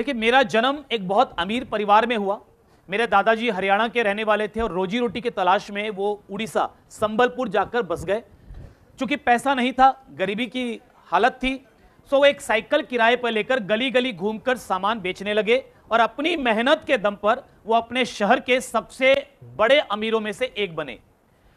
देखिए, मेरा जन्म एक बहुत अमीर परिवार में हुआ। मेरे दादाजी हरियाणा के रहने वाले थे और रोजी रोटी की तलाश में वो उड़ीसा संबलपुर जाकर बस गए। चूंकि पैसा नहीं था, गरीबी की हालत थी, सो वो एक साइकिल किराए पर लेकर गली गली घूमकर सामान बेचने लगे और अपनी मेहनत के दम पर वो अपने शहर के सबसे बड़े अमीरों में से एक बने।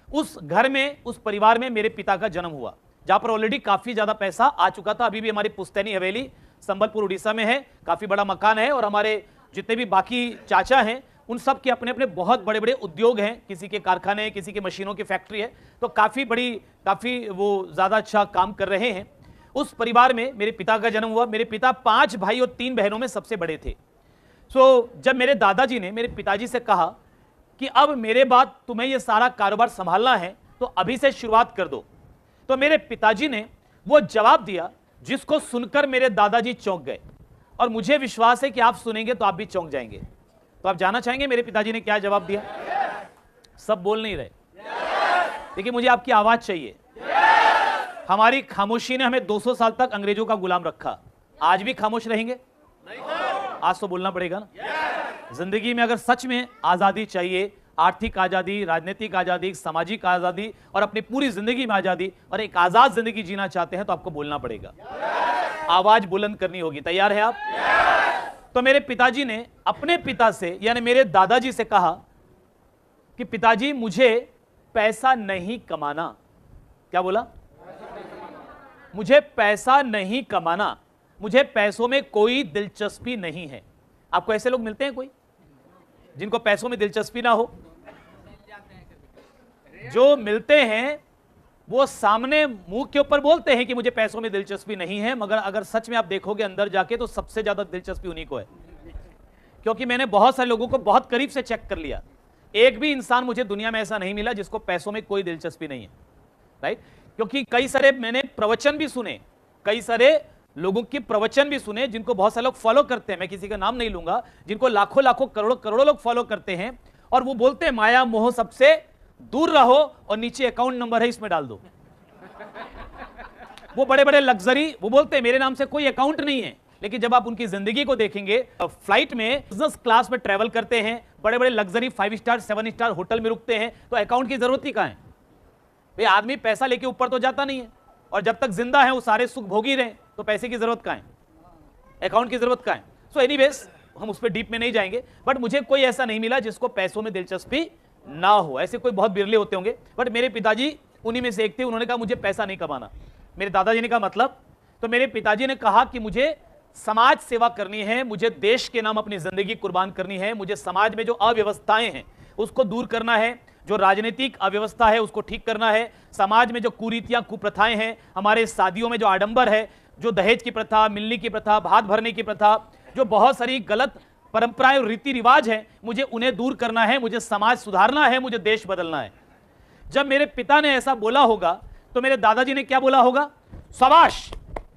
उस घर में, उस परिवार में मेरे पिता का जन्म हुआ, जहां पर ऑलरेडी काफी ज्यादा पैसा आ चुका था। अभी भी हमारी पुश्तैनी हवेली संबलपुर उड़ीसा में है, काफी बड़ा मकान है और हमारे जितने भी बाकी चाचा हैं उन सब के अपने अपने बहुत बड़े बड़े उद्योग हैं, किसी के कारखाने, किसी के मशीनों की फैक्ट्री है, तो काफी वो ज्यादा अच्छा काम कर रहे हैं। उस परिवार में मेरे पिता का जन्म हुआ। मेरे पिता 5 भाई और 3 बहनों में सबसे बड़े थे। जब मेरे दादाजी ने मेरे पिताजी से कहा कि अब मेरे बाद तुम्हें यह सारा कारोबार संभालना है तो अभी से शुरुआत कर दो, तो मेरे पिताजी ने वो जवाब दिया जिसको सुनकर मेरे दादाजी चौंक गए और मुझे विश्वास है कि आप सुनेंगे तो आप भी चौंक जाएंगे। तो आप जानना चाहेंगे मेरे पिताजी ने क्या जवाब दिया? सब बोल नहीं रहे। देखिए, मुझे आपकी आवाज चाहिए। हमारी खामोशी ने हमें 200 साल तक अंग्रेजों का गुलाम रखा। आज भी खामोश रहेंगे? आज तो बोलना पड़ेगा ना। जिंदगी में अगर सच में आजादी चाहिए, आर्थिक आजादी, राजनीतिक आजादी, सामाजिक आजादी और अपनी पूरी जिंदगी में आजादी और एक आजाद जिंदगी जीना चाहते हैं तो आपको बोलना पड़ेगा, आवाज बुलंद करनी होगी। तैयार है आप? तो मेरे पिताजी ने अपने पिता से यानी मेरे दादाजी से कहा कि पिताजी, मुझे पैसा नहीं कमाना। क्या बोला? मुझे पैसा नहीं कमाना, मुझे पैसों में कोई दिलचस्पी नहीं है। आपको ऐसे लोग मिलते हैं कोई जिनको पैसों में दिलचस्पी ना हो? जो मिलते हैं वो सामने मुंह के ऊपर बोलते हैं कि मुझे पैसों में दिलचस्पी नहीं है, मगर अगर सच में आप देखोगे अंदर जाके तो सबसे ज्यादा दिलचस्पी उन्हीं को है। क्योंकि मैंने बहुत सारे लोगों को बहुत करीब से चेक कर लिया, एक भी इंसान मुझे दुनिया में ऐसा नहीं मिला जिसको पैसों में कोई दिलचस्पी नहीं है। राइट? क्योंकि कई सारे मैंने प्रवचन भी सुने, कई सारे लोगों के प्रवचन भी सुने जिनको बहुत सारे लोग फॉलो करते हैं, मैं किसी का नाम नहीं लूंगा, जिनको लाखों लाखों करोड़ों करोड़ों लोग फॉलो करते हैं और वो बोलते हैं माया मोह सबसे दूर रहो और नीचे अकाउंट नंबर है इसमें डाल दो। वो बड़े बड़े लग्जरी, वो बोलते हैं मेरे नाम से कोई अकाउंट नहीं है, लेकिन जब आप उनकी जिंदगी को देखेंगे, फ्लाइट में बिजनेस क्लास में ट्रेवल करते हैं, बड़े बड़े लग्जरी 5 स्टार 7 स्टार होटल में रुकते हैं, तो अकाउंट की जरूरत ही कहां है भाई? आदमी पैसा लेके ऊपर तो जाता नहीं है और जब तक जिंदा है वो सारे सुख भोगी रहे, तो पैसे की जरूरत कहां है? अकाउंट की जरूरत कहां है? सो एनीवेज, हम उस पर डीप में नहीं जाएंगे, बट मुझे कोई ऐसा नहीं मिला जिसको पैसों में दिलचस्पी ना हो। ऐसे कोई बहुत बिरले होते होंगे, बट मेरे पिताजी उन्हीं में से एक थे। उन्होंने कहा मुझे पैसा नहीं कमाना। मेरे दादाजी ने कहा मतलब? तो मेरे पिताजी ने कहा कि मुझे समाज सेवा करनी है, मुझे देश के नाम अपनी जिंदगी कुर्बान करनी है, मुझे समाज में जो अव्यवस्थाएं हैं उसको दूर करना है, जो राजनीतिक अव्यवस्था है उसको ठीक करना है, समाज में जो कुरीतियां कुप्रथाएं हैं, हमारे शादियों में जो आडंबर है, जो दहेज की प्रथा, मिलनी की प्रथा, भात भरने की प्रथा, जो बहुत सारी गलत परंपराएं और रीति रिवाज हैं, मुझे उन्हें दूर करना है, मुझे समाज सुधारना है, मुझे देश बदलना है। जब मेरे पिता ने ऐसा बोला होगा तो मेरे दादाजी ने क्या बोला होगा? शाबाश,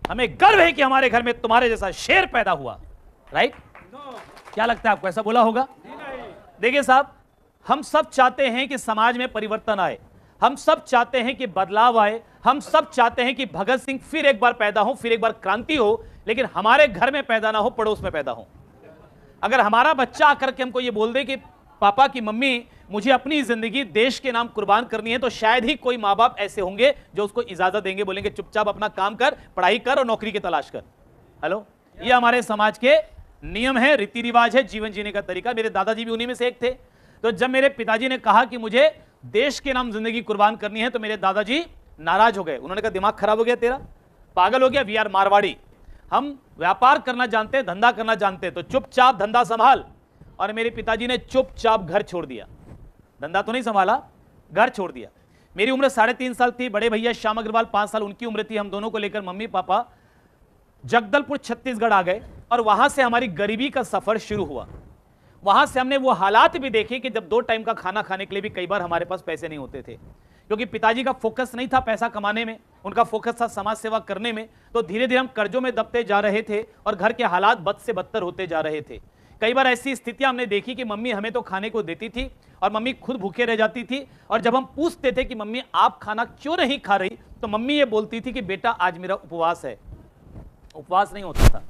हमें गर्व है कि हमारे घर में तुम्हारे जैसा शेर पैदा हुआ। राइट? क्या लगता है आपको, ऐसा बोला होगा? देखिए साहब, हम सब चाहते हैं कि समाज में परिवर्तन आए, हम सब चाहते हैं कि बदलाव आए, हम सब चाहते हैं कि भगत सिंह फिर एक बार पैदा हो, फिर एक बार क्रांति हो, लेकिन हमारे घर में पैदा ना हो, पड़ोस में पैदा हो। अगर हमारा बच्चा आकर के हमको ये बोल दे कि पापा की मम्मी मुझे अपनी जिंदगी देश के नाम कुर्बान करनी है, तो शायद ही कोई माँ बाप ऐसे होंगे जो उसको इजाजत देंगे, बोलेंगे चुपचाप अपना काम कर, पढ़ाई कर और नौकरी की तलाश कर। हेलो, ये हमारे समाज के नियम है, रीति रिवाज है, जीवन जीने का तरीका। मेरे दादाजी भी उन्हीं में से एक थे। तो जब मेरे पिताजी ने कहा कि मुझे देश के नाम जिंदगी कुर्बान करनी है, तो मेरे दादाजी नाराज हो गए। उन्होंने कहा दिमाग खराब हो गया तेरा, पागल हो गया, वी आर मारवाड़ी, हम व्यापार करना जानते हैं, धंधा करना जानते हैं, तो चुपचाप धंधा संभाल। और मेरे पिताजी ने चुपचाप घर छोड़ दिया, धंधा तो नहीं संभाला, घर छोड़ दिया। मेरी उम्र 3.5 साल थी, बड़े भैया श्याम अग्रवाल 5 साल उनकी उम्र थी। हम दोनों को लेकर मम्मी पापा जगदलपुर छत्तीसगढ़ आ गए और वहां से हमारी गरीबी का सफर शुरू हुआ। वहां से हमने वो हालात भी देखे कि जब 2 टाइम का खाना खाने के लिए भी कई बार हमारे पास पैसे नहीं होते थे, क्योंकि पिताजी का फोकस नहीं था पैसा कमाने में, उनका फोकस था समाज सेवा करने में। तो धीरे धीरे हम कर्जों में दबते जा रहे थे और घर के हालात बद से बदतर होते जा रहे थे। कई बार ऐसी स्थितियां हमने देखी कि मम्मी हमें तो खाने को देती थी और मम्मी खुद भूखे रह जाती थी, और जब हम पूछते थे कि मम्मी आप खाना क्यों नहीं खा रही, तो मम्मी ये बोलती थी कि बेटा आज मेरा उपवास है। उपवास नहीं होता था,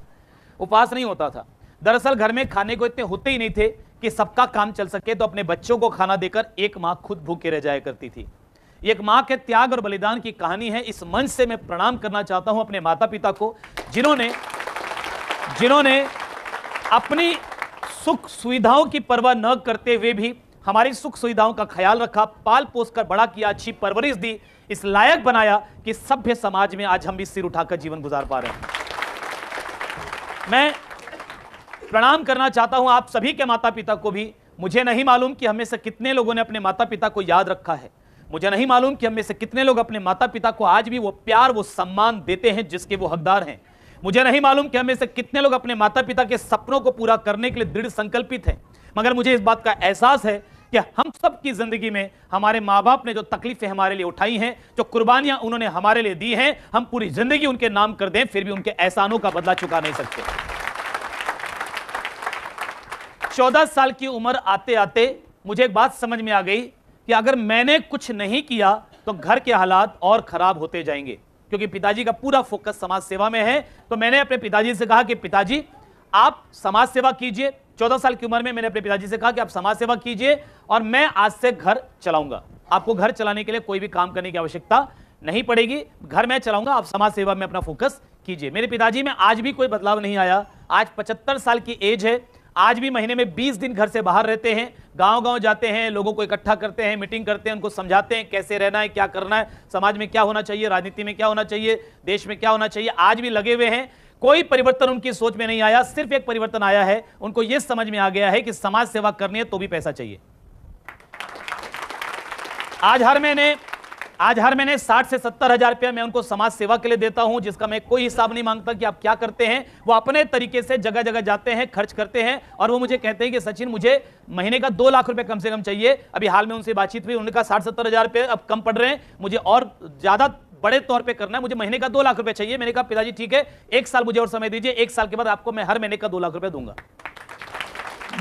उपवास नहीं होता था। दरअसल घर में खाने को इतने होते ही नहीं थे कि सबका काम चल सके, तो अपने बच्चों को खाना देकर एक मां खुद भूखे रह जाया करती थी। एक मां के त्याग और बलिदान की कहानी है। इस मंच से मैं प्रणाम करना चाहता हूं अपने माता पिता को, जिन्होंने अपनी सुख सुविधाओं की परवाह न करते हुए भी हमारी सुख सुविधाओं का ख्याल रखा, पाल पोस कर बड़ा किया, अच्छी परवरिश दी, इस लायक बनाया कि सभ्य समाज में आज हम भी सिर उठाकर जीवन गुजार पा रहे हैं। मैं प्रणाम करना चाहता हूं आप सभी के माता पिता को भी। मुझे नहीं मालूम कि हमें से कितने लोगों ने अपने माता पिता को याद रखा है। मुझे नहीं मालूम कि हमें से कितने लोग अपने माता पिता को आज भी वो प्यार, वो सम्मान देते हैं जिसके वो हकदार हैं। मुझे नहीं मालूम कि हमें से कितने लोग अपने माता पिता के सपनों को पूरा करने के लिए दृढ़ संकल्पित हैं। मगर मुझे इस बात का एहसास है कि हम सब की जिंदगी में हमारे माँ बाप ने जो तकलीफें हमारे लिए उठाई हैं, जो कुर्बानियां उन्होंने हमारे लिए दी हैं, हम पूरी जिंदगी उनके नाम कर दें फिर भी उनके एहसानों का बदला चुका नहीं सकते। 14 साल की उम्र आते आते मुझे एक बात समझ में आ गई कि अगर मैंने कुछ नहीं किया तो घर के हालात और खराब होते जाएंगे, क्योंकि पिताजी का पूरा फोकस समाज सेवा में है। तो मैंने अपने पिताजी से कहा कि पिताजी आप समाज सेवा कीजिए। 14 साल की उम्र में मैंने अपने पिताजी से कहा कि आप समाज सेवा कीजिए और मैं आज से घर चलाऊंगा। आपको घर चलाने के लिए कोई भी काम करने की आवश्यकता नहीं पड़ेगी, घर मैं चलाऊंगा, आप समाज सेवा में अपना फोकस कीजिए। मेरे पिताजी में आज भी कोई बदलाव नहीं आया। आज 75 साल की एज है, आज भी महीने में 20 दिन घर से बाहर रहते हैं, गांव-गांव जाते हैं, लोगों को इकट्ठा करते हैं, मीटिंग करते हैं, उनको समझाते हैं कैसे रहना है, क्या करना है, समाज में क्या होना चाहिए, राजनीति में क्या होना चाहिए, देश में क्या होना चाहिए। आज भी लगे हुए हैं। कोई परिवर्तन उनकी सोच में नहीं आया। सिर्फ एक परिवर्तन आया है, उनको यह समझ में आ गया है कि समाज सेवा करनी है तो भी पैसा चाहिए। आज हर महीने 60 से 70 हजार रुपया मैं उनको समाज सेवा के लिए देता हूं, जिसका मैं कोई हिसाब नहीं मांगता कि आप क्या करते हैं। वो अपने तरीके से जगह जगह जाते हैं, खर्च करते हैं और वो मुझे कहते हैं कि सचिन मुझे महीने का 2 लाख रुपए कम से कम चाहिए। अभी हाल में उनसे बातचीत हुई, उन्होंने कहा 60-70 हजार रुपए अब कम पड़ रहे हैं, मुझे और ज्यादा बड़े तौर पे करना है, मुझे महीने का 2 लाख रुपए चाहिए। मैंने कहा पिताजी ठीक है, 1 साल मुझे और समय दीजिए, 1 साल के बाद आपको मैं हर महीने का 2 लाख रुपए दूंगा।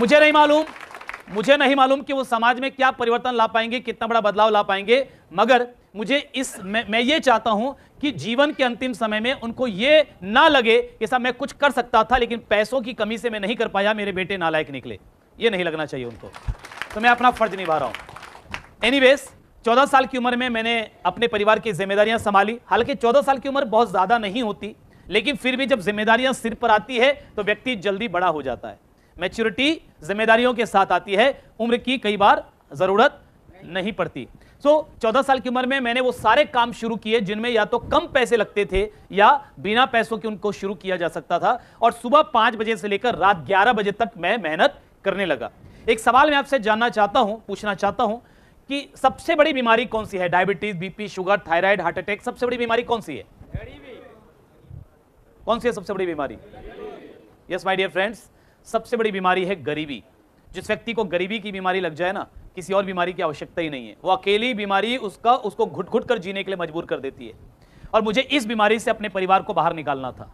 मुझे नहीं मालूम कि वो समाज में क्या परिवर्तन ला पाएंगे, कितना बड़ा बदलाव ला पाएंगे, मगर मुझे मैं ये चाहता हूं कि जीवन के अंतिम समय में उनको ये ना लगे कि साहब मैं कुछ कर सकता था लेकिन पैसों की कमी से मैं नहीं कर पाया, मेरे बेटे नालायक निकले। ये नहीं लगना चाहिए उनको। तो मैं अपना फर्ज निभा रहा हूं। एनीवेज 14 साल की उम्र में मैंने अपने परिवार की जिम्मेदारियां संभाली। हालांकि 14 साल की उम्र बहुत ज्यादा नहीं होती, लेकिन फिर भी जब जिम्मेदारियां सिर पर आती है तो व्यक्ति जल्दी बड़ा हो जाता है। मैच्योरिटी जिम्मेदारियों के साथ आती है, उम्र की कई बार जरूरत नहीं पड़ती। 14 साल की उम्र में मैंने वो सारे काम शुरू किए जिनमें या तो कम पैसे लगते थे या बिना पैसों के उनको शुरू किया जा सकता था, और सुबह 5 बजे से लेकर रात 11 बजे तक मैं मेहनत करने लगा। एक सवाल मैं आपसे पूछना चाहता हूं कि सबसे बड़ी बीमारी कौन सी है? Diabetes, BP, sugar, thyroid, heart attack, सबसे बड़ी बीमारी कौन सी है? कौन सी है सबसे बड़ी बीमारी? यस माय डियर फ्रेंड्स, सबसे बड़ी बीमारी है गरीबी। जिस व्यक्ति को गरीबी की बीमारी लग जाए ना, किसी और बीमारी की आवश्यकता ही नहीं है। वो अकेली बीमारी उसको घुट घुट कर जीने के लिए मजबूर कर देती है। और मुझे इस बीमारी से अपने परिवार को बाहर निकालना था,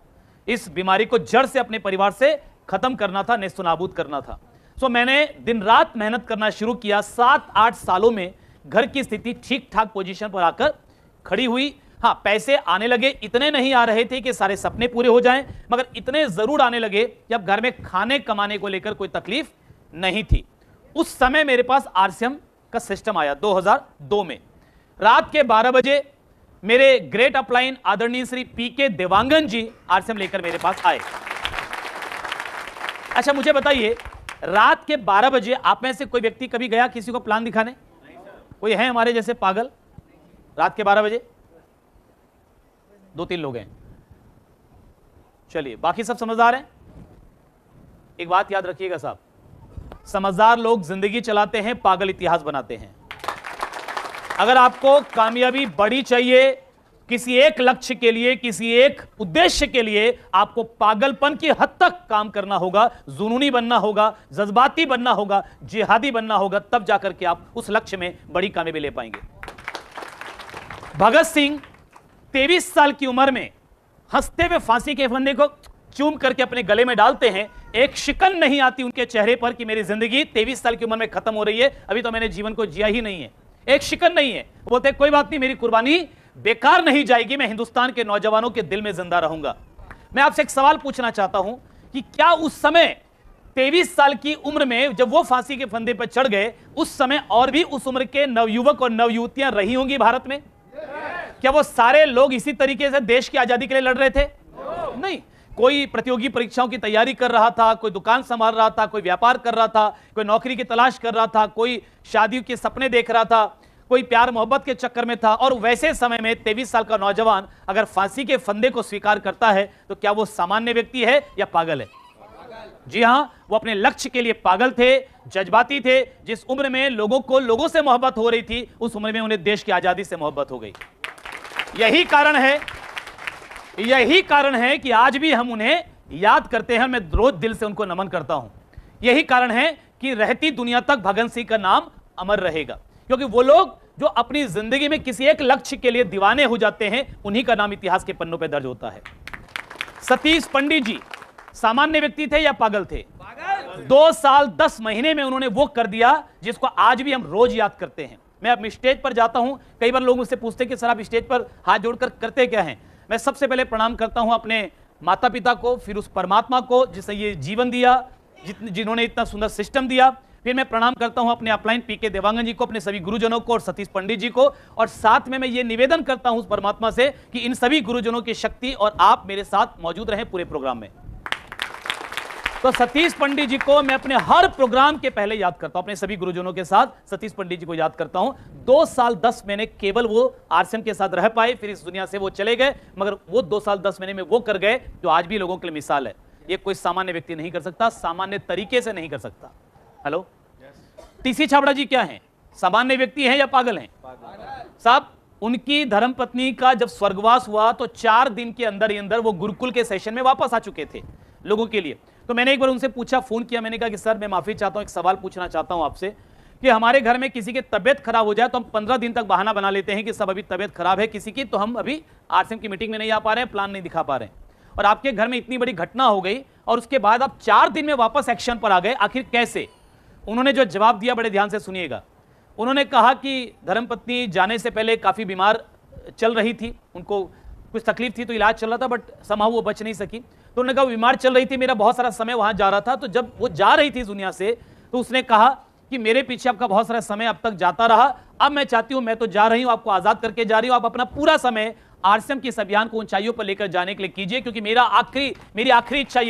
इस बीमारी को जड़ से अपने परिवार से खत्म करना था, नेस्तनाबूद करना था। सो मैंने दिन रात मेहनत करना शुरू किया। 7-8 सालों में घर की स्थिति ठीक ठाक पोजीशन पर आकर खड़ी हुई। हाँ, पैसे आने लगे, इतने नहीं आ रहे थे कि सारे सपने पूरे हो जाएं, मगर इतने जरूर आने लगे कि अब घर में खाने कमाने को लेकर कोई तकलीफ नहीं थी। उस समय मेरे पास आरसीएम का सिस्टम आया 2002 में। रात के 12 बजे मेरे ग्रेट अपलाइन आदरणीय श्री पीके देवांगन जी आरसीएम लेकर मेरे पास आए। अच्छा मुझे बताइए, रात के 12 बजे आप में से कोई व्यक्ति कभी गया किसी को प्लान दिखाने? कोई है हमारे जैसे पागल? रात के 12 बजे 2-3 लोग हैं। चलिए, बाकी सब समझदार हैं? एक बात याद रखिएगा साहब, समझदार लोग जिंदगी चलाते हैं, पागल इतिहास बनाते हैं। अगर आपको कामयाबी बड़ी चाहिए, किसी एक लक्ष्य के लिए, किसी एक उद्देश्य के लिए आपको पागलपन की हद तक काम करना होगा, जुनूनी बनना होगा, जज्बाती बनना होगा, जिहादी बनना होगा, तब जाकर के आप उस लक्ष्य में बड़ी कामयाबी ले पाएंगे। भगत सिंह 23 साल की उम्र में हंसते हुए फांसी के फंदे को चूम करके अपने गले में डालते हैं। एक शिकन नहीं आती उनके चेहरे पर कि मेरी जिंदगी 23 साल की उम्र में खत्म हो रही है, अभी तो मैंने जीवन को जिया ही नहीं है। एक शिकन नहीं है। वो बोलते कोई बात नहीं, मेरी कुर्बानी बेकार नहीं जाएगी, मैं हिंदुस्तान के नौजवानों के दिल में जिंदा रहूंगा। मैं आपसे एक सवाल पूछना चाहता हूं कि क्या उस समय 23 साल की उम्र में जब वो फांसी के फंदे पर चढ़ गए, उस समय और भी उस उम्र के नवयुवक और नवयुवतियां रही होंगी भारत में? क्या वो सारे लोग इसी तरीके से देश की आजादी के लिए लड़ रहे थे? नहीं। कोई प्रतियोगी परीक्षाओं की तैयारी कर रहा था, कोई दुकान संभाल रहा था, कोई व्यापार कर रहा था, कोई नौकरी की तलाश कर रहा था, कोई शादी के सपने देख रहा था, कोई प्यार मोहब्बत के चक्कर में था। और वैसे समय में 23 साल का नौजवान अगर फांसी के फंदे को स्वीकार करता है तो क्या वो सामान्य व्यक्ति है या पागल है? जी हां, वो अपने लक्ष्य के लिए पागल थे, जज्बाती थे। जिस उम्र में लोगों को लोगों से मोहब्बत हो रही थी, उस उम्र में उन्हें देश की आजादी से मोहब्बत हो गई। यही कारण है कि आज भी हम उन्हें याद करते हैं। मैं रोज दिल से उनको नमन करता हूं। यही कारण है कि रहती दुनिया तक भगत सिंह का नाम अमर रहेगा, क्योंकि वो लोग जो अपनी जिंदगी में किसी एक लक्ष्य के लिए दीवाने हो जाते हैं, उन्हीं का नाम इतिहास के पन्नों पर दर्ज होता है। सतीश पंडित जी सामान्य व्यक्ति थे या पागल थे? 2 साल 10 महीने में उन्होंने वो कर दिया जिसको आज भी हम रोज याद करते हैं। मैं अब स्टेज पर जाता हूं, कई बार लोग मुझसे पूछते हैं कि सर आप स्टेज पर हाथ जोड़कर करते क्या हैं? मैं सबसे पहले प्रणाम करता हूं अपने माता पिता को, फिर उस परमात्मा को जिसने ये जीवन दिया, जिन्होंने इतना सुंदर सिस्टम दिया। फिर मैं प्रणाम करता हूं अपने अपलाइन पीके देवांगन जी को, अपने सभी गुरुजनों को और सतीश पंडित जी को। और साथ में मैं ये निवेदन करता हूं उस परमात्मा से कि इन सभी गुरुजनों की शक्ति और आप मेरे साथ मौजूद रहें पूरे प्रोग्राम में। तो सतीश पंडित जी को मैं अपने हर प्रोग्राम के पहले याद करता हूं, अपने सभी गुरुजनों के साथ सतीश पंडित जी को याद करता हूं। 2 साल 10 महीने केवल वो आरसीएम के साथ रह पाए, फिर इस दुनिया से वो चले गए, मगर वो 2 साल 10 महीने में वो कर गए जो आज भी लोगों के लिए मिसाल है। ये कोई सामान्य व्यक्ति नहीं कर सकता, सामान्य तरीके से नहीं कर सकता। हेलो, टीसी छाबड़ा जी क्या हैं? सामान्य व्यक्ति हैं या पागल हैं? साहब, उनकी धर्मपत्नी का जब स्वर्गवास हुआ तो 4 दिन के अंदर ही अंदर वो गुरुकुल के सेशन में वापस आ चुके थे लोगों के लिए। तो मैंने एक बार उनसे पूछा, फोन किया, मैंने कहा कि सर मैं माफी चाहता हूं, एक सवाल पूछना चाहता हूं आपसे कि हमारे घर में किसी की तबियत खराब हो जाए तो हम 15 दिन तक बहाना बना लेते हैं कि सब अभी तबियत खराब है किसी की, तो हम अभी आरसीएम की मीटिंग में नहीं आ पा रहे हैं, प्लान नहीं दिखा पा रहे हैं। और आपके घर में इतनी बड़ी घटना हो गई और उसके बाद आप 4 दिन में वापस एक्शन पर आ गए, आखिर कैसे? उन्होंने जो जवाब दिया बड़े ध्यान से सुनिएगा। उन्होंने कहा कि धर्मपत्नी जाने से पहले काफी बीमार चल रही थी, उनको कुछ तकलीफ थी तो इलाज चल रहा था, बट समाव वो बच नहीं सकी। तो उन्होंने कहा बीमार चल रही थी, मेरा बहुत सारा समय वहां जा रहा था, तो जब वो जा रही थी इस दुनिया से तो उसने कहा कि मेरे पीछे आपका बहुत सारा समय अब तक जाता रहा, अब मैं चाहती हूं, मैं तो जा रही हूं, आपको आजाद करके जा रही हूं, आप अपना पूरा समय आरसीएम के इस अभियान को ऊंचाइयों पर लेकर जाने के लिए कीजिए, क्योंकि मेरी आखिरी इच्छा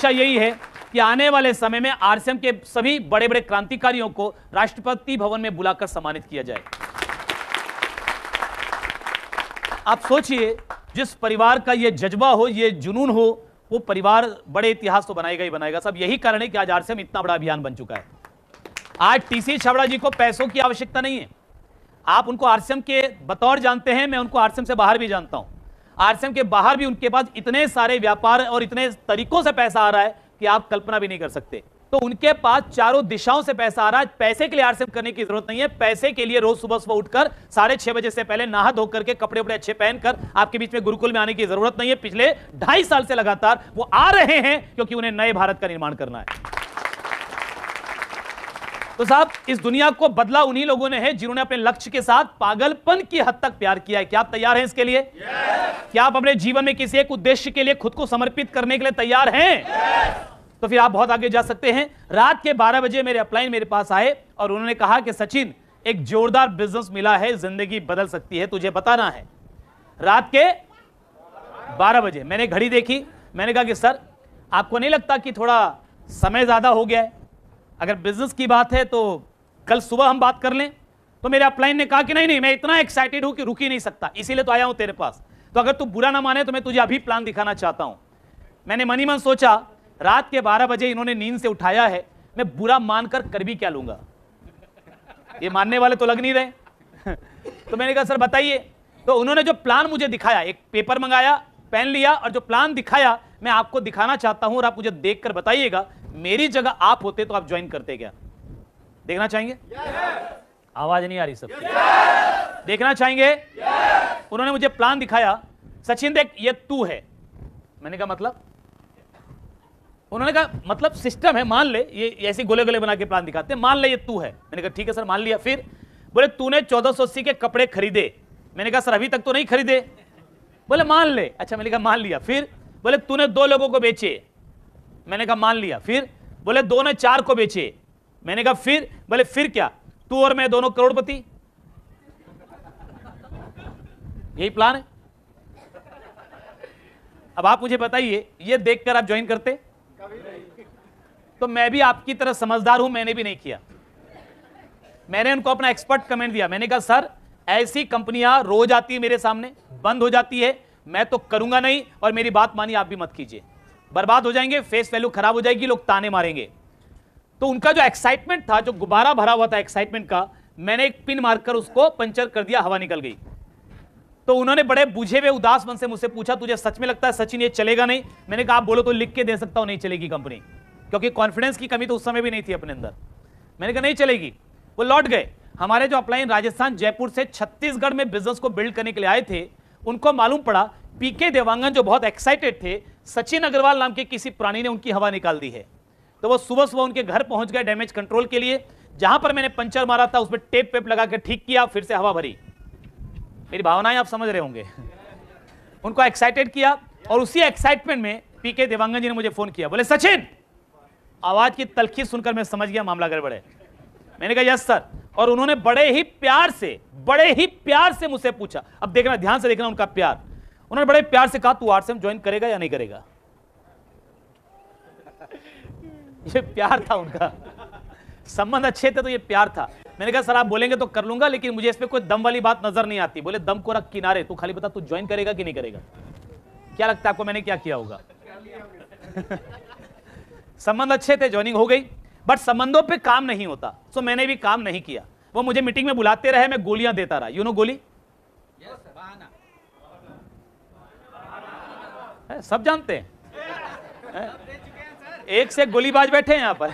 यही है कि आने वाले समय में आरसीएम के सभी बड़े बड़े क्रांतिकारियों को राष्ट्रपति भवन में बुलाकर सम्मानित किया जाए। आप सोचिए, जिस परिवार का ये जज्बा हो, ये जुनून हो, वो परिवार बड़े इतिहास तो बनाएगा ही बनाएगा। सब यही कारण है कि आज आरसीएम इतना बड़ा अभियान बन चुका है। आज टीसी छाबड़ा जी को पैसों की आवश्यकता नहीं है। आप उनको आरसीएम के बतौर जानते हैं, मैं उनको आरसीएम से बाहर भी जानता हूं। आरसीएम के बाहर भी उनके पास इतने सारे व्यापार और इतने तरीकों से पैसा आ रहा है कि आप कल्पना भी नहीं कर सकते। तो उनके पास चारों दिशाओं से पैसा आ रहा है। पैसे के लिए आरसीएम करने की जरूरत नहीं है। पैसे के लिए रोज सुबह उठकर 6:30 बजे से पहले नहा धो करके कपड़े उपड़े अच्छे पहनकर आपके बीच में गुरुकुल में आने की जरूरत नहीं है। पिछले 2.5 साल से लगातार वो आ रहे हैं, क्योंकि उन्हें नए भारत का निर्माण करना है। तो साहब, इस दुनिया को बदला उन्हीं लोगों ने है जिन्होंने अपने लक्ष्य के साथ पागलपन की हद तक प्यार किया है। क्या आप तैयार हैं इसके लिए? क्या आप अपने जीवन में किसी एक उद्देश्य के लिए खुद को समर्पित करने के लिए तैयार हैं? तो फिर आप बहुत आगे जा सकते हैं। रात के 12 बजे मेरे अपलाइन मेरे पास आए और उन्होंने कहा कि सचिन, एक जोरदार बिजनेस मिला है, जिंदगी बदल सकती है, तुझे बताना है। रात के 12 बजे मैंने घड़ी देखी, मैंने कहा कि सर आपको नहीं लगता कि थोड़ा समय ज्यादा हो गया है? अगर बिजनेस की बात है तो कल सुबह हम बात कर लें। तो मेरे अपलाइन ने कहा कि नहीं, मैं इतना एक्साइटेड हूं कि रुक ही नहीं सकता, इसीलिए तो आया हूं तेरे पास। तो अगर तू बुरा ना माने तो मैं तुझे अभी प्लान दिखाना चाहता हूं। मैंने मन ही मन सोचा, रात के 12 बजे इन्होंने नींद से उठाया है, मैं बुरा मानकर कर भी क्या लूंगा? ये मानने वाले तो लग नहीं रहे। तो मैंने कहा सर बताइए। तो उन्होंने जो प्लान मुझे दिखाया, एक पेपर मंगाया, पेन लिया और जो प्लान दिखाया मैं आपको दिखाना चाहता हूं और आप मुझे देखकर बताइएगा, मेरी जगह आप होते तो आप ज्वाइन करते क्या? देखना चाहेंगे? आवाज नहीं आ रही सब? देखना चाहेंगे? उन्होंने मुझे प्लान दिखाया, सचिन देख ये तू है। मैंने कहा मतलब? उन्होंने कहा मतलब सिस्टम है, मान ले, ये ऐसे गोले गोले बना के प्लान दिखाते हैं, मान ले ये तू है। मैंने कहा ठीक है सर, मान लिया। फिर बोले तूने 1480 के कपड़े खरीदे। मैंने कहा सर अभी तक तो नहीं खरीदे। बोले मान ले। अच्छा, मैंने कहा मान लिया। फिर बोले तूने 2 लोगों को बेचे। मैंने कहा मान लिया। फिर बोले 2 ने 4 को बेचे। मैंने कहा फिर? बोले फिर क्या, तू और मैं दोनों करोड़पति। यही प्लान है। अब आप मुझे बताइए, ये देखकर आप ज्वाइन करते? तो मैं भी आपकी तरह समझदार हूं, मैंने भी नहीं किया। मैंने उनको अपना एक्सपर्ट कमेंट दिया। मैंने कहा सर, ऐसी कंपनियां रोज आती है मेरे सामने, बंद हो जाती है, मैं तो करूंगा नहीं, और मेरी बात मानिए आप भी मत कीजिए, बर्बाद हो जाएंगे, फेस वैल्यू खराब हो जाएगी, लोग ताने मारेंगे। तो उनका जो एक्साइटमेंट था, जो गुब्बारा भरा हुआ था एक्साइटमेंट का, मैंने एक पिन मारकर उसको पंचर कर दिया, हवा निकल गई। तो उन्होंने बड़े बुझे हुए उदास मन से मुझसे पूछा, तुझे सच में लगता है सचिन ये चलेगा नहीं? मैंने कहा आप बोलो तो लिख के दे सकता हूं नहीं चलेगी कंपनी, क्योंकि कॉन्फिडेंस की कमी तो उस समय भी नहीं थी अपने अंदर। मैंने कहा नहीं चलेगी। वो लौट गए। हमारे जो अपलाइन राजस्थान जयपुर से छत्तीसगढ़ में बिजनेस को बिल्ड करने के लिए आए थे, उनको मालूम पड़ा पीके देवांगन जो बहुत एक्साइटेड थे, सचिन अग्रवाल नाम के किसी प्राणी ने उनकी हवा निकाल दी है। तो वो सुबह सुबह उनके घर पहुंच गए डैमेज कंट्रोल के लिए। जहां पर मैंने पंचर मारा था उसमें टेप वेप लगा के ठीक किया, फिर से हवा भरी। मेरी भावनाएं आप समझ रहे होंगे। उनको एक्साइटेड किया, और उसी एक्साइटमेंट में पीके देवांगन जी ने मुझे फोन किया। बोले सचिन, आवाज की तलखी सुनकर मैं समझ गया मामला गड़बड़ है। मैंने कहा यस सर। और उन्होंने बड़े ही प्यार से मुझसे पूछा। अब देखना, ध्यान से देखना उनका प्यार। उन्होंने बड़े प्यार से कहा तू आरसीएम ज्वाइन करेगा या नहीं करेगा? ये प्यार था उनका। संबंध अच्छे थे तो ये प्यार था। मैंने कहा सर आप बोलेंगे तो कर लूंगा, लेकिन मुझे इसमें कोई दम वाली बात नजर नहीं आती। बोले दम को रख किनारे, तू खाली बता तू ज्वाइन करेगा कि नहीं करेगा? क्या लगता है आपको मैंने क्या किया होगा? संबंध अच्छे थे, ज्वाइनिंग हो गई, बट संबंधों पे काम नहीं होता, सो मैंने भी काम नहीं किया। वो मुझे मीटिंग में बुलाते रहे, मैं गोलियां देता रहा। यू नो गोली? सब जानते हैं। एक से गोलीबाज बैठे हैं यहां पर।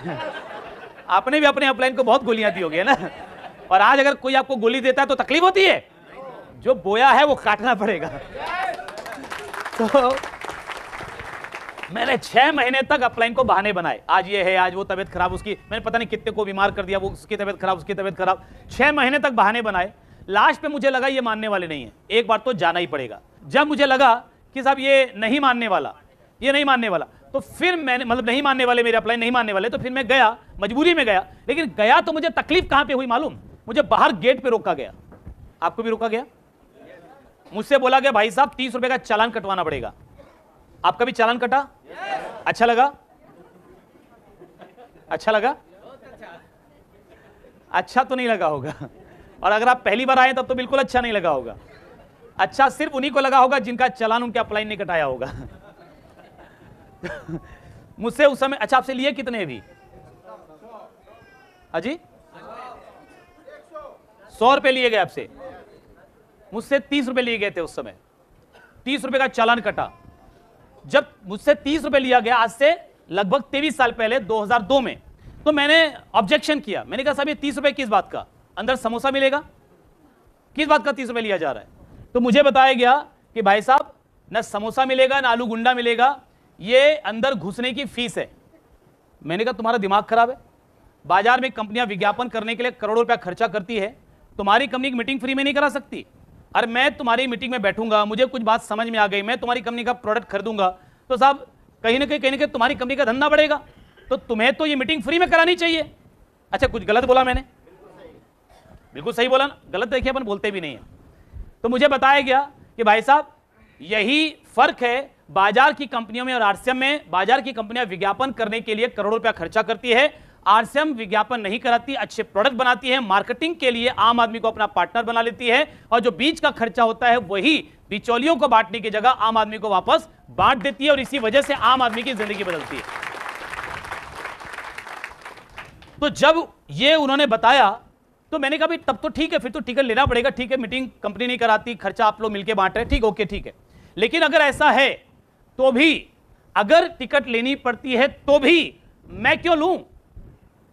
आपने भी अपने अपलाइन को बहुत गोलियां दी होगी ना। और आज अगर कोई आपको गोली देता है तो तकलीफ होती है, जो बोया है वो काटना पड़ेगा। तो मैंने 6 महीने तक अपलाइन को बहाने बनाए, आज ये है, आज वो तबियत खराब उसकी, मैंने पता नहीं कितने को बीमार कर दिया, वो उसकी तबियत खराब, उसकी तबियत खराब, 6 महीने तक बहाने बनाए। लास्ट पे मुझे लगा ये मानने वाले नहीं है, एक बार तो जाना ही पड़ेगा। जब मुझे लगा कि साहब ये नहीं मानने वाला, ये नहीं मानने वाला, तो फिर मैंने, मतलब नहीं मानने वाले, मेरे अपलाइन नहीं मानने वाले, तो फिर मैं गया, मजबूरी में गया। लेकिन गया तो मुझे तकलीफ कहां पे हुई मालूम? मुझे बाहर गेट पे रोका गया। आपको भी रोका गया? मुझसे बोला गया भाई साहब 30 रुपए का चालान कटवाना पड़ेगा। आपका भी चालान कटा? अच्छा लगा? अच्छा लगा? अच्छा तो नहीं लगा होगा, और अगर आप पहली बार आए तब तो बिल्कुल अच्छा नहीं लगा होगा। अच्छा सिर्फ उन्हीं को लगा होगा जिनका चालान उनके अपलाइन ने कटाया होगा। मुझसे उस समय, अच्छा आपसे लिए कितने अभी? हाजी 100 रुपए लिए गए आपसे, मुझसे 30 रुपए लिए गए थे उस समय। 30 रुपए का चालान कटा। जब मुझसे 30 रुपए लिया गया, आज से लगभग 23 साल पहले 2002 में, तो मैंने ऑब्जेक्शन किया। मैंने कहा साहब ये 30 रुपए किस बात का? अंदर समोसा मिलेगा? किस बात का 30 रुपए लिया जा रहा है? तो मुझे बताया गया कि भाई साहब ना समोसा मिलेगा ना आलू गुंडा मिलेगा, ये अंदर घुसने की फीस है। मैंने कहा तुम्हारा दिमाग खराब है? बाजार में कंपनियां विज्ञापन करने के लिए करोड़ों रुपया खर्चा करती है, तुम्हारी कंपनी की मीटिंग फ्री में नहीं करा सकती? अरे मैं तुम्हारी मीटिंग में बैठूंगा, मुझे कुछ बात समझ में आ गई, मैं तुम्हारी कंपनी का प्रोडक्ट खरीदूंगा, तो साहब कहीं ना कहीं तुम्हारी कंपनी का धंधा बढ़ेगा, तो तुम्हें तो ये मीटिंग फ्री में करानी चाहिए। अच्छा कुछ गलत बोला मैंने? बिल्कुल सही बोला ना, गलत देखिए अपन बोलते भी नहीं है। तो मुझे बताया गया कि भाई साहब यही फर्क है बाजार की कंपनियों में और आरसीएम में। बाजार की कंपनियां विज्ञापन करने के लिए करोड़ों रुपया खर्चा करती है, आरसीएम विज्ञापन नहीं कराती, अच्छे प्रोडक्ट बनाती है, मार्केटिंग के लिए आम आदमी को अपना पार्टनर बना लेती है, और जो बीच का खर्चा होता है वही बिचौलियों को बांटने की जगह आम आदमी को वापस बांट देती है, और इसी वजह से आम आदमी की जिंदगी बदलती है। तो जब ये उन्होंने बताया तो मैंने कहा भाई तब तो ठीक है, फिर तो टिकट लेना पड़ेगा, ठीक है, मीटिंग कंपनी नहीं कराती, खर्चा आप लोग मिलकर बांट रहे, ठीक, ओके ठीक है। लेकिन अगर ऐसा है तो भी, अगर टिकट लेनी पड़ती है तो भी मैं क्यों लूं?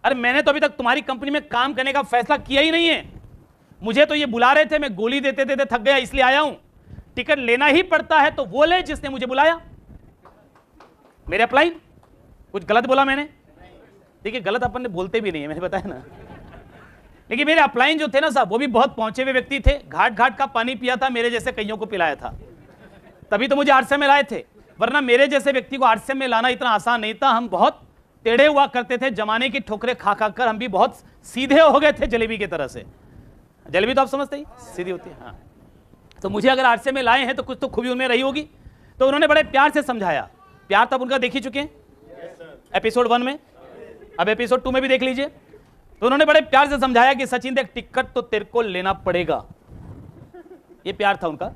अरे मैंने तो अभी तक तुम्हारी कंपनी में काम करने का फैसला किया ही नहीं है। मुझे तो ये बुला रहे थे, मैं गोली देते देते थक गया इसलिए आया हूं। टिकट लेना ही पड़ता है तो वो ले जिसने मुझे बुलाया। मेरे अपलाइन कुछ गलत बोला मैंने? देखिए गलत अपन ने बोलते भी नहीं है, मैंने बताया ना। लेकिन मेरे अपलाइन जो थे ना साहब, वो भी बहुत पहुंचे हुए व्यक्ति थे, घाट घाट का पानी पिया था, मेरे जैसे कईयों को पिलाया था, तभी तो मुझे आरसीएम में लाए थे। वरना मेरे जैसे व्यक्ति को आरसीएम में लाना इतना आसान नहीं था। हम बहुत टेढ़े हुआ करते थे, जमाने की ठोकरें खा खा कर हम भी बहुत सीधे हो गए थे जलेबी की तरह से। जलेबी तो आप समझते ही सीधी होती है। हाँ, तो मुझे अगर आरसीएम में लाए हैं तो कुछ तो खूबी उनमें रही होगी। तो उन्होंने बड़े प्यार से समझाया। प्यार तब उनका देख ही चुके हैं एपिसोड 1 में, अब एपिसोड 2 में भी देख लीजिए। तो उन्होंने बड़े प्यार से समझाया कि सचिन देख, टिकट तो तेरे को लेना पड़ेगा। ये प्यार था उनका,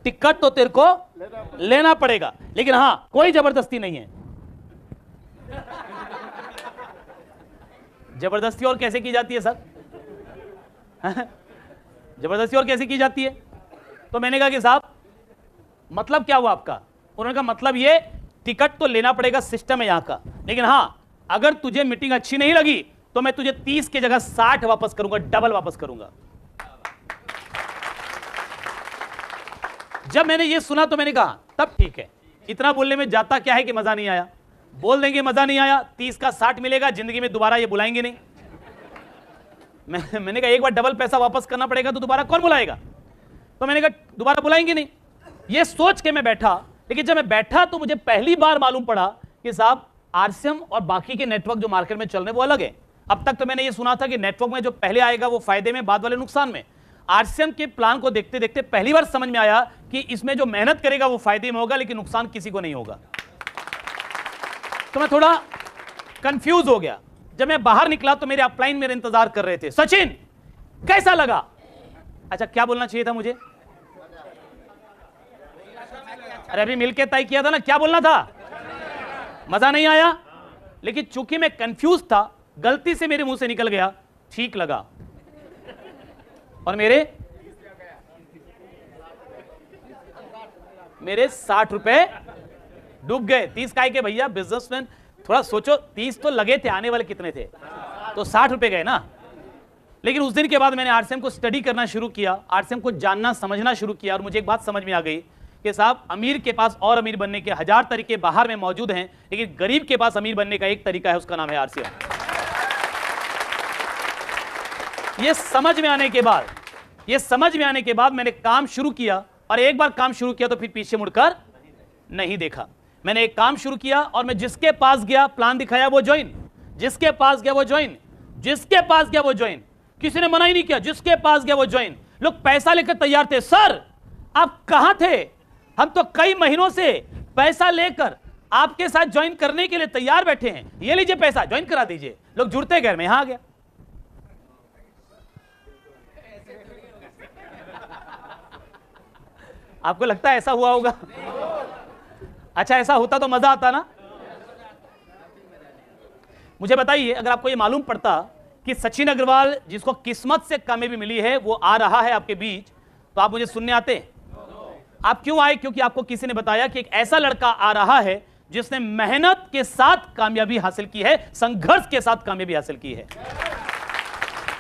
टिकट तो तेरे को लेना पड़ेगा, लेकिन हां कोई जबरदस्ती नहीं है। जबरदस्ती और कैसे की जाती है सर? जबरदस्ती और कैसे की जाती है? तो मैंने कहा कि साहब मतलब क्या हुआ आपका? उन्होंने कहा मतलब ये, टिकट तो लेना पड़ेगा, सिस्टम है यहां का, लेकिन हां अगर तुझे मीटिंग अच्छी नहीं लगी तो मैं तुझे 30 की जगह 60 वापस करूंगा, डबल वापस करूंगा। जब मैंने ये सुना तो मैंने कहा तब ठीक है, इतना बोलने में जाता क्या है कि मजा नहीं आया। बोल देंगे मजा नहीं आया, 30 का 60 मिलेगा, जिंदगी में दोबारा ये बुलाएंगे नहीं। मैंने कहा एक बार डबल पैसा वापस करना पड़ेगा तो दोबारा कौन बुलाएगा? तो मैंने कहा दोबारा बुलाएंगे नहीं। ये सोच के मैं बैठा, लेकिन जब मैं बैठा तो मुझे पहली बार मालूम पड़ा कि साहब आरसीएम और बाकी के नेटवर्क जो मार्केट में चल रहे हैं वो अलग है। अब तक तो मैंने ये सुना था कि नेटवर्क में जो पहले आएगा वो फायदे में, बाद वाले नुकसान में। आरसीएम के प्लान को देखते देखते पहली बार समझ में आया कि इसमें जो मेहनत करेगा वो फायदे में होगा, लेकिन नुकसान किसी को नहीं होगा। तो मैं थोड़ा कंफ्यूज हो गया। जब मैं बाहर निकला तो मेरे अपलाइन मेरे इंतजार कर रहे थे, सचिन कैसा लगा? अच्छा क्या बोलना चाहिए था मुझे? अरे अभी मिलके तय किया था ना, क्या बोलना था? मजा नहीं आया, लेकिन चूंकि मैं कंफ्यूज था, गलती से मेरे मुंह से निकल गया ठीक लगा, और मेरे 60 रुपए डूब गए। 30 काय के भैया, बिजनेसमैन, थोड़ा सोचो, 30 तो लगे थे, आने वाले कितने थे, तो 60 रुपए गए ना। लेकिन उस दिन के बाद मैंने आरसीएम को स्टडी करना शुरू किया, आरसीएम को जानना समझना शुरू किया, और मुझे एक बात समझ में आ गई कि साहब अमीर के पास और अमीर बनने के 1000 तरीके बाहर में मौजूद हैं, लेकिन गरीब के पास अमीर बनने का एक तरीका है, उसका नाम है आरसीएम। ये समझ में आने के बाद मैंने काम शुरू किया, और एक बार काम शुरू किया तो फिर पीछे मुड़कर नहीं देखा। मैंने एक काम शुरू किया और मैं जिसके पास गया, प्लान दिखाया वो ज्वाइन, जिसके पास गया वो ज्वाइन, जिसके पास गया वो ज्वाइन, किसी ने मना ही नहीं किया, जिसके पास गया वो ज्वाइन। लोग पैसा लेकर तैयार थे, सर आप कहां थे? हम तो कई महीनों से पैसा लेकर आपके साथ ज्वाइन करने के लिए तैयार बैठे हैं, ये लीजिए पैसा, ज्वाइन करा दीजिए। लोग जुड़ते गए, मैं यहां आ गया। आपको लगता है ऐसा हुआ होगा? अच्छा ऐसा होता तो मजा आता ना। मुझे बताइए, अगर आपको ये मालूम पड़ता कि सचिन अग्रवाल जिसको किस्मत से कामयाबी मिली है वो आ रहा है आपके बीच, तो आप मुझे सुनने आते? आप क्यों आए? क्योंकि आपको किसी ने बताया कि एक ऐसा लड़का आ रहा है जिसने मेहनत के साथ कामयाबी हासिल की है, संघर्ष के साथ कामयाबी हासिल की है।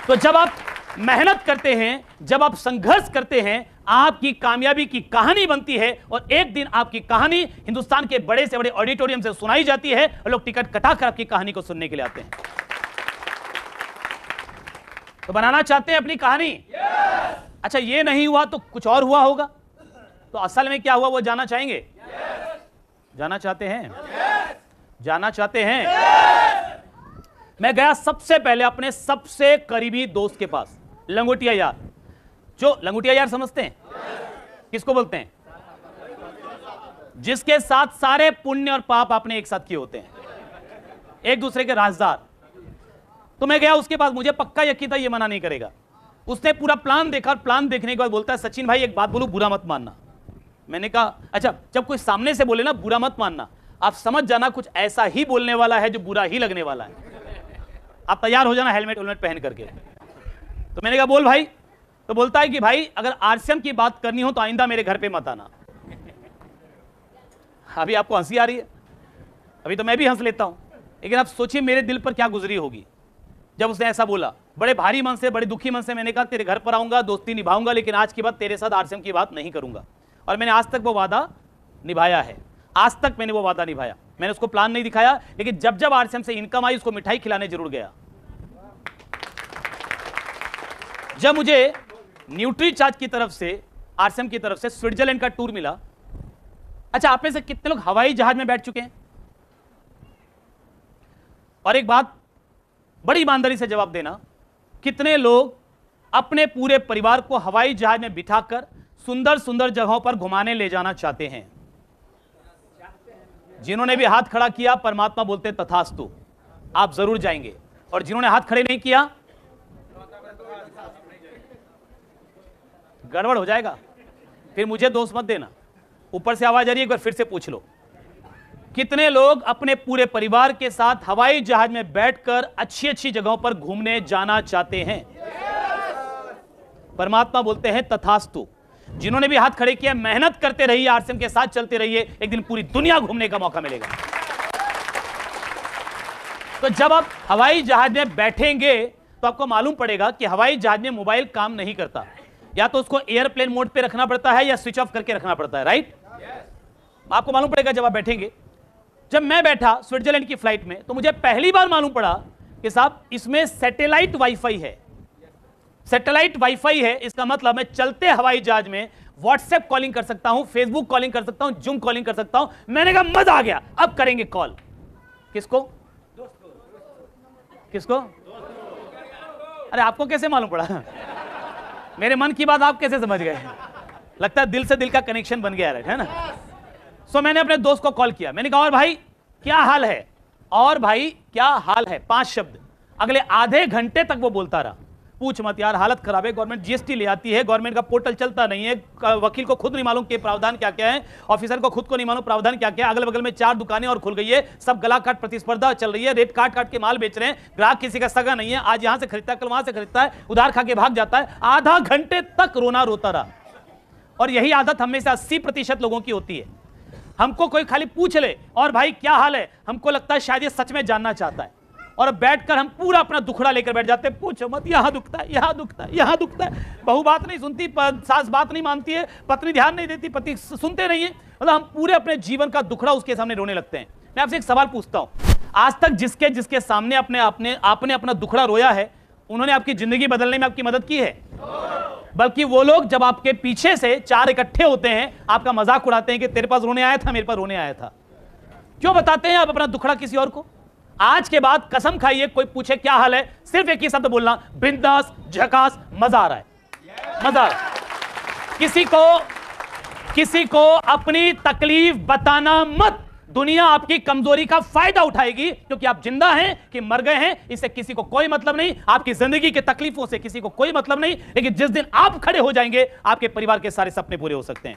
तो जब आप मेहनत करते हैं, जब आप संघर्ष करते हैं, आपकी कामयाबी की कहानी बनती है, और एक दिन आपकी कहानी हिंदुस्तान के बड़े से बड़े ऑडिटोरियम से सुनाई जाती है, और लोग टिकट कटाकर आपकी कहानी को सुनने के लिए आते हैं। तो बनाना चाहते हैं अपनी कहानी? अच्छा ये नहीं हुआ तो कुछ और हुआ होगा, तो असल में क्या हुआ वो जानना चाहेंगे? जाना चाहते हैं? जाना चाहते हैं? मैं गया सबसे पहले अपने सबसे करीबी दोस्त के पास, लंगोटिया यार। जो लंगोटिया यार समझते हैं? किसको बोलते हैं? जिसके साथ सारे पुण्य और पाप आपने एक साथ किए होते हैं, एक दूसरे के राजदार। तो मैं गया उसके पास, मुझे पक्का यकीन था ये मना नहीं करेगा। उसने पूरा प्लान देखा, और प्लान देखने के बाद बोलता है सचिन भाई एक बात बोलूं, बुरा मत मानना। मैंने कहा अच्छा, जब कोई सामने से बोले ना बुरा मत मानना, आप समझ जाना कुछ ऐसा ही बोलने वाला है जो बुरा ही लगने वाला है। आप तैयार हो जाना हेलमेट पहन करके। तो मैंने कहा बोल भाई। तो बोलता है कि भाई अगर आरसीएम की बात करनी हो तो आइंदा मेरे घर पे मत आना। अभी आपको हंसी आ रही है, अभी तो मैं भी हंस लेता हूं, लेकिन आप सोचिए मेरे दिल पर क्या गुजरी होगी जब उसने ऐसा बोला। बड़े भारी मन से, बड़े दुखी मन से मैंने कहा तेरे घर पर आऊंगा, दोस्ती निभाऊंगा, लेकिन आज के बाद तेरे साथ आरसीएम की बात नहीं करूंगा। और मैंने आज तक वो वादा निभाया है, आज तक मैंने वो वादा निभाया। मैंने उसको प्लान नहीं दिखाया, लेकिन जब जब आरसीएम से इनकम आई उसको मिठाई खिलाने जरूर गया। जब मुझे न्यूट्री चार्ज की तरफ से, आरसीएम की तरफ से स्विट्जरलैंड का टूर मिला, अच्छा, आप में से कितने लोग हवाई जहाज में बैठ चुके हैं? और एक बात बड़ी ईमानदारी से जवाब देना, कितने लोग अपने पूरे परिवार को हवाई जहाज में बिठाकर सुंदर सुंदर जगहों पर घुमाने ले जाना चाहते हैं? जिन्होंने भी हाथ खड़ा किया, परमात्मा बोलते हैं तथास्तु, आप जरूर जाएंगे। और जिन्होंने हाथ खड़े नहीं किया, गड़बड़ हो जाएगा, फिर मुझे दोष मत देना। ऊपर से आवाज आ रही है, एक बार फिर से पूछ लो, कितने लोग अपने पूरे परिवार के साथ हवाई जहाज में बैठकर अच्छी अच्छी जगहों पर घूमने जाना चाहते हैं? परमात्मा बोलते हैं तथास्तु। जिन्होंने भी हाथ खड़े किया, मेहनत करते रहिए, आरसीएम के साथ चलते रहिए, एक दिन पूरी दुनिया घूमने का मौका मिलेगा। तो जब आप हवाई जहाज में बैठेंगे तो आपको मालूम पड़ेगा कि हवाई जहाज में मोबाइल काम नहीं करता, या तो उसको एयरप्लेन मोड पे रखना पड़ता है या स्विच ऑफ करके रखना पड़ता है, राइट? आपको मालूम पड़ेगा जब आप बैठेंगे। जब मैं बैठा स्विट्जरलैंड की फ्लाइट में, तो मुझे पहली बार मालूम पड़ा कि साहब इसमें सैटेलाइट वाईफाई है। सैटेलाइट वाईफाई है, इसका मतलब मैं चलते हवाई जहाज में व्हाट्सएप कॉलिंग कर सकता हूं, फेसबुक कॉलिंग कर सकता हूं, जूम कॉलिंग कर सकता हूं। मैंने कहा मजा आ गया, अब करेंगे कॉल। किसको? किसको? अरे आपको कैसे मालूम पड़ा? मेरे मन की बात आप कैसे समझ गए? लगता है दिल से दिल का कनेक्शन बन गया है ना? सो मैंने अपने दोस्त को कॉल किया, मैंने कहा और भाई क्या हाल है? और भाई क्या हाल है, 5 शब्द। अगले आधे घंटे तक वो बोलता रहा, पूछ मत यार, हालत खराब है, गवर्नमेंट जीएसटी ले आती है, गवर्नमेंट का पोर्टल चलता नहीं है, वकील को खुद नहीं मालूम कि प्रावधान क्या क्या है, ऑफिसर को खुद को नहीं मालूम प्रावधान क्या क्या है, अगल बगल में 4 दुकानें और खुल गई है, सब गला काट प्रतिस्पर्धा चल रही है, रेट काट काट के माल बेच रहे हैं, ग्राहक किसी का सगा नहीं है, आज यहां से खरीदता है, कल वहां से खरीदता है, उधार खा के भाग जाता है। आधा घंटे तक रोना रोता रहा। और यही आदत हमें से 80% लोगों की होती है। हमको कोई खाली पूछ ले और भाई क्या हाल है, हमको लगता है शायद ये सच में जानना चाहता है, और बैठकर हम पूरा अपना दुखड़ा लेकर बैठ जाते हैं, पूछो मत, यहां दुखता है, यहां दुखता है, यहां दुखता है। बहू बात नहीं सुनती, सास बात नहीं मानती है, पत्नी ध्यान नहीं देती, पति सुनते नहीं है, मतलब हम पूरे अपने जीवन का दुखड़ा उसके सामने रोने लगते हैं। मैं आपसे एक सवाल पूछता हूं, आज तक जिसके जिसके सामने आपने अपना दुखड़ा रोया है, उन्होंने आपकी जिंदगी बदलने में आपकी मदद की है? बल्कि वो लोग जब आपके पीछे से 4 इकट्ठे होते हैं, आपका मजाक उड़ाते हैं कि तेरे पास रोने आया था, मेरे पास रोने आया था। क्यों बताते हैं आप अपना दुखड़ा किसी और को? आज के बाद कसम खाइए, कोई पूछे क्या हाल है, सिर्फ एक ही शब्द बोलना, बिंदास, झकास, मजा आ रहा है, मजा आ रहा है। किसी को अपनी तकलीफ बताना मत। दुनिया आपकी कमजोरी का फायदा उठाएगी, क्योंकि आप जिंदा हैं कि मर गए हैं इससे किसी को कोई मतलब नहीं, आपकी जिंदगी की तकलीफों से किसी को कोई मतलब नहीं। लेकिन जिस दिन आप खड़े हो जाएंगे, आपके परिवार के सारे सपने पूरे हो सकते हैं।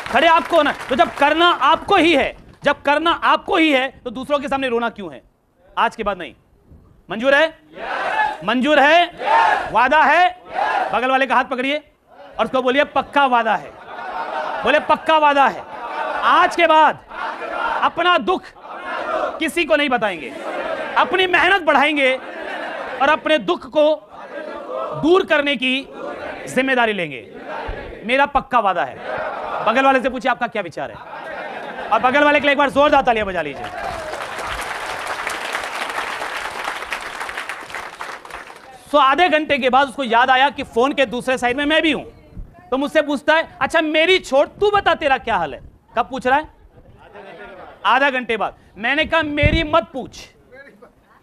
खड़े आपको ना, तो जब करना आपको ही है, जब करना आपको ही है, तो दूसरों के सामने रोना क्यों है? आज के बाद नहीं। मंजूर है? मंजूर है? वादा है? बगल वाले का हाथ पकड़िए और उसको बोलिए पक्का वादा है। बोले पक्का वादा है, आज के बाद अपना दुख किसी को नहीं बताएंगे, अपनी मेहनत बढ़ाएंगे और अपने दुख को दूर करने की जिम्मेदारी लेंगे। मेरा पक्का वादा है। बगल वाले से पूछिए आपका क्या विचार है, और बगल वाले के लिए एक बार जोरदार तालियां बजा लीजिए। सो आधे घंटे के बाद उसको याद आया कि फोन के दूसरे साइड में मैं भी हूं, तो मुझसे पूछता है अच्छा मेरी छोड़, तू बता तेरा क्या हाल है। कब पूछ रहा है? आधा घंटे बाद। मैंने कहा मेरी मत पूछ।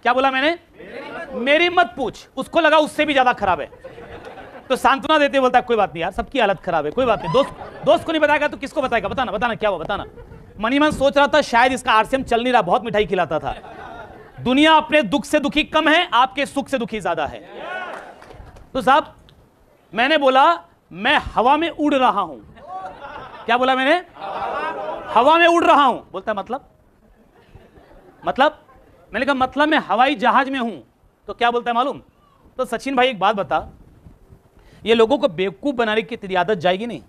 क्या बोला मैंने? मेरी मत पूछ। उसको लगा उससे भी ज्यादा खराब है, तो सांत्वना देते बोलता है कोई बात नहीं यार, सबकी हालत खराब है, कोई बात नहीं। दोस्त को नहीं बताएगा तो किसको बताएगा? बताना क्या हुआ, बताना। मनी मन सोच रहा था शायद इसका आरसीएम चल नहीं रहा, बहुत मिठाई खिलाता था। दुनिया अपने दुख से दुखी कम है, आपके सुख से दुखी ज्यादा है। तो साहब मैंने बोला मैं हवा में उड़ रहा हूं। क्या बोला मैंने? हवा में उड़ रहा हूं। बोलता मतलब मैंने कहा मतलब मैं हवाई जहाज में हूं। तो क्या बोलता है मालूम? तो सचिन भाई एक बात बता, ये लोगों को बेवकूफ बनाने की तेरी आदत जाएगी नहीं?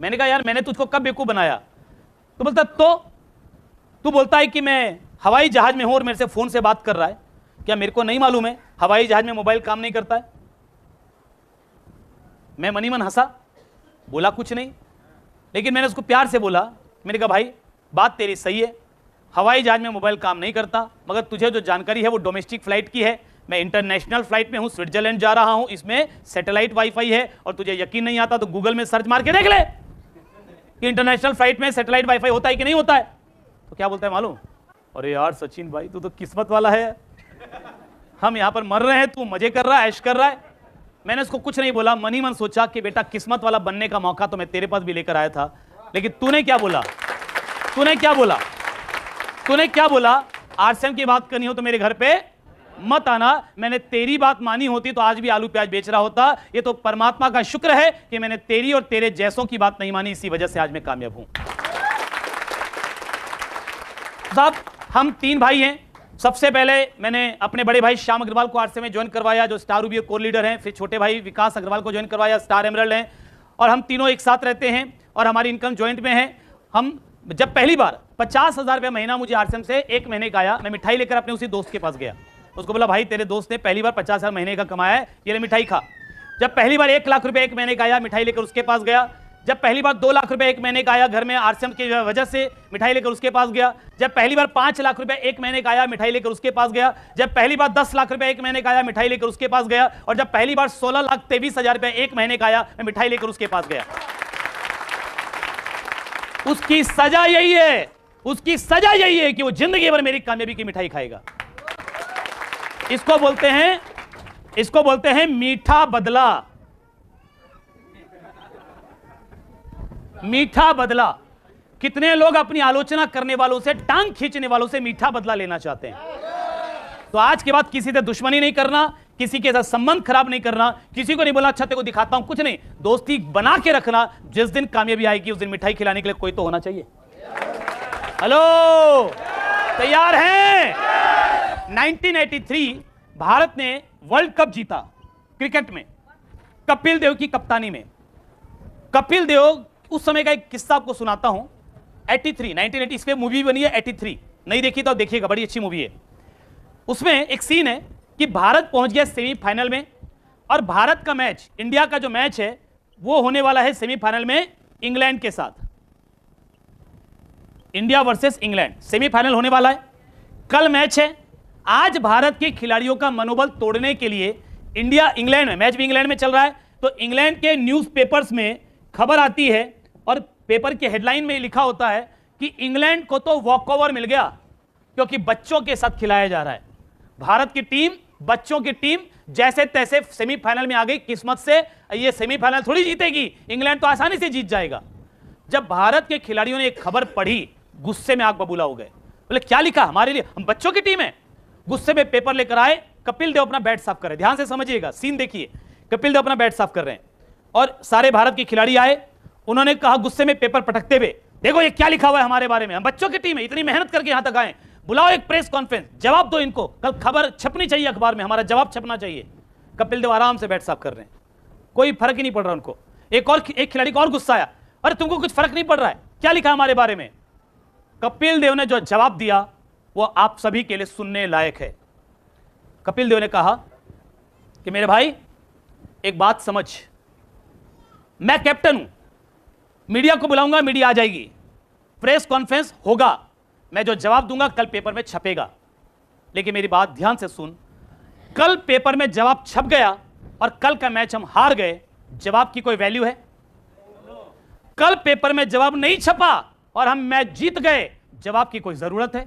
मैंने कहा यार मैंने तुझको कब बेवकूफ बनाया? तो बोलता तो तू बोलता है कि मैं हवाई जहाज में हूं और मेरे से फोन से बात कर रहा है, क्या मेरे को नहीं मालूम है हवाई जहाज में मोबाइल काम नहीं करता है? मैं मनी मन हंसा, बोला कुछ नहीं, लेकिन मैंने उसको प्यार से बोला, मैंने कहा भाई बात तेरी सही है, हवाई जहाज में मोबाइल काम नहीं करता, मगर तुझे जो जानकारी है वो डोमेस्टिक फ्लाइट की है। मैं इंटरनेशनल फ्लाइट में हूं, स्विट्जरलैंड जा रहा हूं, इसमें सैटेलाइट वाईफाई है, और तुझे यकीन नहीं आता तो गूगल में सर्च मार के देख ले। कि इंटरनेशनल फ्लाइट में सैटेलाइट वाईफाई होता है कि नहीं होता है? तो क्या बोलता है मालूम? अरे यार सचिन भाई, तू तो किस्मत वाला है, हम यहां पर मर रहे हैं, तू मजे कर रहा है, ऐश कर रहा है। मैंने उसको कुछ नहीं बोला, मन ही मन सोचा कि बेटा किस्मत वाला बनने का मौका तो मैं तेरे पास भी लेकर आया था, लेकिन तूने क्या बोला? तूने क्या बोला? तूने क्या बोला? आरसीएम की बात करनी हो तो मेरे घर पे मत आना। मैंने तेरी बात मानी होती तो आज भी आलू प्याज बेच रहा होता। ये तो परमात्मा का शुक्र है कि मैंने तेरी और तेरे जैसों की बात नहीं मानी, इसी वजह से आज मैं कामयाब हूं। साहब, हम 3 भाई हैं। सबसे पहले मैंने अपने बड़े भाई श्याम अग्रवाल को आरसीएम में ज्वाइन करवाया, जो स्टार रूबी कोर लीडर हैं। फिर छोटे भाई विकास अग्रवाल को ज्वाइन करवाया, स्टार एमरल्ड हैं। और हम तीनों एक साथ रहते हैं और हमारी इनकम ज्वाइंट में है। हम जब पहली बार 50,000 रुपये महीना मुझे आरसीएम से 1 महीने का आया, मैं मिठाई लेकर अपने उसी दोस्त के पास गया। उसको बोला, भाई तेरे दोस्त ने पहली बार 50,000 महीने का कमाया है, ये ले मिठाई खा। जब पहली बार 1 लाख रुपए 1 महीने का आया, मिठाई लेकर उसके पास गया। जब पहली बार 2 लाख रुपए 1 महीने का आया, घर में आरसीएम की वजह से मिठाई लेकर उसके पास गया। जब पहली बार 5 लाख रुपए 1 महीने का आया, मिठाई लेकर उसके पास गया। जब पहली बार 10 लाख रुपए 1 महीने का आया, मिठाई लेकर उसके पास गया। और जब पहली बार 16,23,000 रुपए 1 महीने का आया, मैं मिठाई लेकर उसके पास गया। उसकी सजा यही है, उसकी सजा यही है कि वो जिंदगी भर मेरी कामयाबी की मिठाई खाएगा। इसको बोलते हैं मीठा बदला। मीठा बदला। कितने लोग अपनी आलोचना करने वालों से, टांग खींचने वालों से मीठा बदला लेना चाहते हैं। तो आज के बाद किसी से दुश्मनी नहीं करना, किसी के साथ संबंध खराब नहीं करना, किसी को नहीं बोलना अच्छा तेरे को दिखाता हूं, कुछ नहीं। दोस्ती बना के रखना। जिस दिन कामयाबी आएगी उस दिन मिठाई खिलाने के लिए कोई तो होना चाहिए। हेलो, तैयार हैं? 1983 भारत ने वर्ल्ड कप जीता क्रिकेट में, कपिल देव की कप्तानी में। कपिल देव, उस समय का एक किस्सा आपको सुनाता हूं। 1980 इस पे मूवी बनी है 83, नहीं देखी तो देखिएगा, बड़ी अच्छी मूवी है। उसमें एक सीन है कि भारत पहुंच गया सेमीफाइनल में, और भारत का मैच, इंडिया का जो मैच है वो होने वाला है सेमीफाइनल में इंग्लैंड के साथ। इंडिया वर्सेस इंग्लैंड सेमीफाइनल होने वाला है, कल मैच है। आज भारत के खिलाड़ियों का मनोबल तोड़ने के लिए इंडिया इंग्लैंड में, मैच भी इंग्लैंड में चल रहा है, तो इंग्लैंड के न्यूज़पेपर्स में खबर आती है और पेपर के हेडलाइन में लिखा होता है कि इंग्लैंड को तो वॉकओवर मिल गया क्योंकि बच्चों के साथ खिलाया जा रहा है। भारत की टीम, बच्चों की टीम जैसे तैसे सेमीफाइनल में आ गई। किस्मत से ये सेमीफाइनल थोड़ी जीतेगी, इंग्लैंड तो आसानी से जीत जाएगा। जब भारत के खिलाड़ियों ने एक खबर पढ़ी, गुस्से में आग बबूला हो गए। बोले क्या लिखा हमारे लिए, हम बच्चों की टीम है। गुस्से में पेपर लेकर आए, कपिल देव अपना बैट साफ कर रहे। ध्यान से समझिएगा, सीन देखिए। कपिल देव अपना बैट साफ कर रहे हैं और सारे भारत के खिलाड़ी आए। उन्होंने कहा गुस्से में पेपर पटकते हुए, देखो ये क्या लिखा हुआ है हमारे बारे में, हम बच्चों की टीम है, इतनी मेहनत करके यहां तक आए, बुलाओ एक प्रेस कॉन्फ्रेंस, जवाब दो इनको, कल खबर छपनी चाहिए अखबार में, हमारा जवाब छपना चाहिए। कपिल देव आराम से बैट साफ कर रहे हैं, कोई फर्क ही नहीं पड़ रहा उनको। एक खिलाड़ी को और गुस्सा आया, अरे तुमको कुछ फर्क नहीं पड़ रहा है, क्या लिखा हमारे बारे में? कपिल देव ने जो जवाब दिया वो आप सभी के लिए सुनने लायक है। कपिल देव ने कहा कि मेरे भाई एक बात समझ, मैं कैप्टन हूं, मीडिया को बुलाऊंगा, मीडिया आ जाएगी, प्रेस कॉन्फ्रेंस होगा, मैं जो जवाब दूंगा कल पेपर में छपेगा। लेकिन मेरी बात ध्यान से सुन, कल पेपर में जवाब छप गया और कल का मैच हम हार गए, जवाब की कोई वैल्यू है? कल पेपर में जवाब नहीं छपा और हम मैच जीत गए, जवाब की कोई जरूरत है?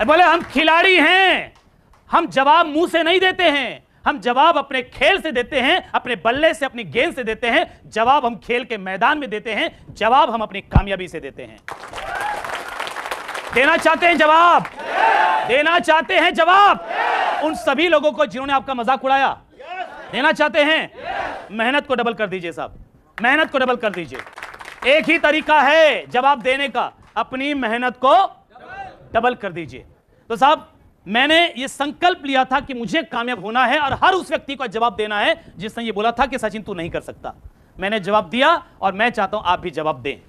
बोले हम खिलाड़ी हैं, हम जवाब मुंह से नहीं देते हैं, हम जवाब अपने खेल से देते हैं, अपने बल्ले से, अपनी गेंद से देते हैं। जवाब हम खेल के मैदान में देते हैं, जवाब हम अपनी कामयाबी से देते हैं। देना चाहते हैं जवाब? देना चाहते हैं जवाब उन सभी लोगों को जिन्होंने आपका मजाक उड़ाया? देना चाहते हैं? मेहनत को डबल कर दीजिए साहब, मेहनत को डबल कर दीजिए। एक ही तरीका है जवाब देने का, अपनी मेहनत को डबल कर दीजिए। तो साहब, मैंने ये संकल्प लिया था कि मुझे कामयाब होना है और हर उस व्यक्ति को जवाब देना है जिसने ये बोला था कि सचिन तू नहीं कर सकता। मैंने जवाब दिया और मैं चाहता हूं आप भी जवाब दें।